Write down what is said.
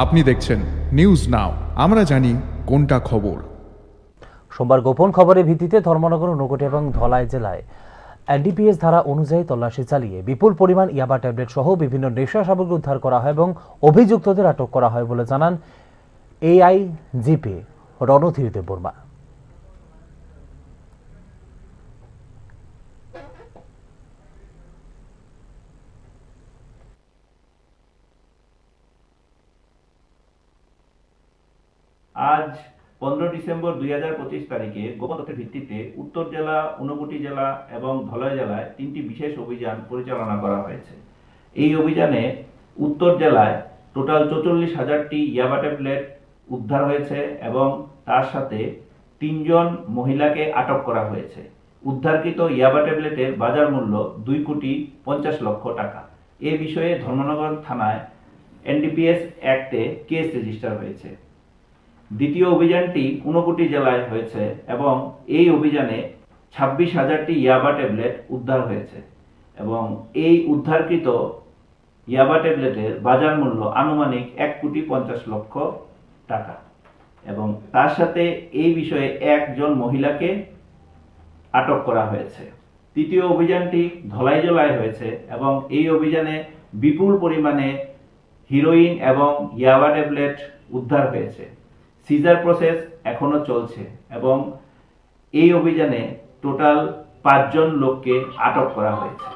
আপনি দেখছেন news now, আমরা জানি কোনটা খবর। সোমবার গোপন খবরের ভিত্তিতে ধর্মনগর, ঊনকোটি এবং ধলাই জেলায় এনডিপিএস ধারা অনুযায়ী তল্লাশি চালিয়ে বিপুল পরিমাণ ইয়াবা ট্যাবলেট সহ বিভিন্ন নেশা সামগ্রী উদ্ধার করা হয় এবং অভিযুক্তদের আটক করা হয় বলে জানান এআইজিপি রণধীর দেববর্মা। আজ 15 ডিসেম্বর 2025 তারিখে গোপন তথ্যের ভিত্তিতে উত্তর জেলা, ঊনকোটি জেলা এবং ধলাই জেলায় 3টি বিশেষ অভিযান পরিচালনা করা হয়েছে। এই অভিযানে উত্তর জেলায় টোটাল 44,000টি ইয়াবা ট্যাবলেট উদ্ধার হয়েছে এবং তার সাথে 3 জন মহিলাকে আটক করা হয়েছে। উদ্ধারকৃত ইয়াবা ট্যাবলেটের বাজার মূল্য 2,50,00,000 টাকা। এ বিষয়ে ধর্মনগর থানায় এনডিপিএস অ্যাক্টে কেস রেজিস্টার হয়েছে। দ্বিতীয় অভিযানটি ঊনকোটি জেলায় হয়েছে এবং এই অভিযানে 26,000টি ইয়াবা ট্যাবলেট উদ্ধার হয়েছে এবং এই উদ্ধারকৃত ইয়াবা ট্যাবলেটের বাজার মূল্য আনুমানিক 1,50,00,000 টাকা এবং তার সাথে এই বিষয়ে 1 জন মহিলাকে আটক করা হয়েছে। তৃতীয় অভিযানটি ধলাই জেলায় হয়েছে এবং এই অভিযানে বিপুল পরিমাণে হিরোইন এবং ইয়াবা ট্যাবলেট উদ্ধার হয়েছে। সিজার প্রসেস এখনো চলছে এবং এই অভিযানে টোটাল 5 জন লোককে আটক করা হয়েছে।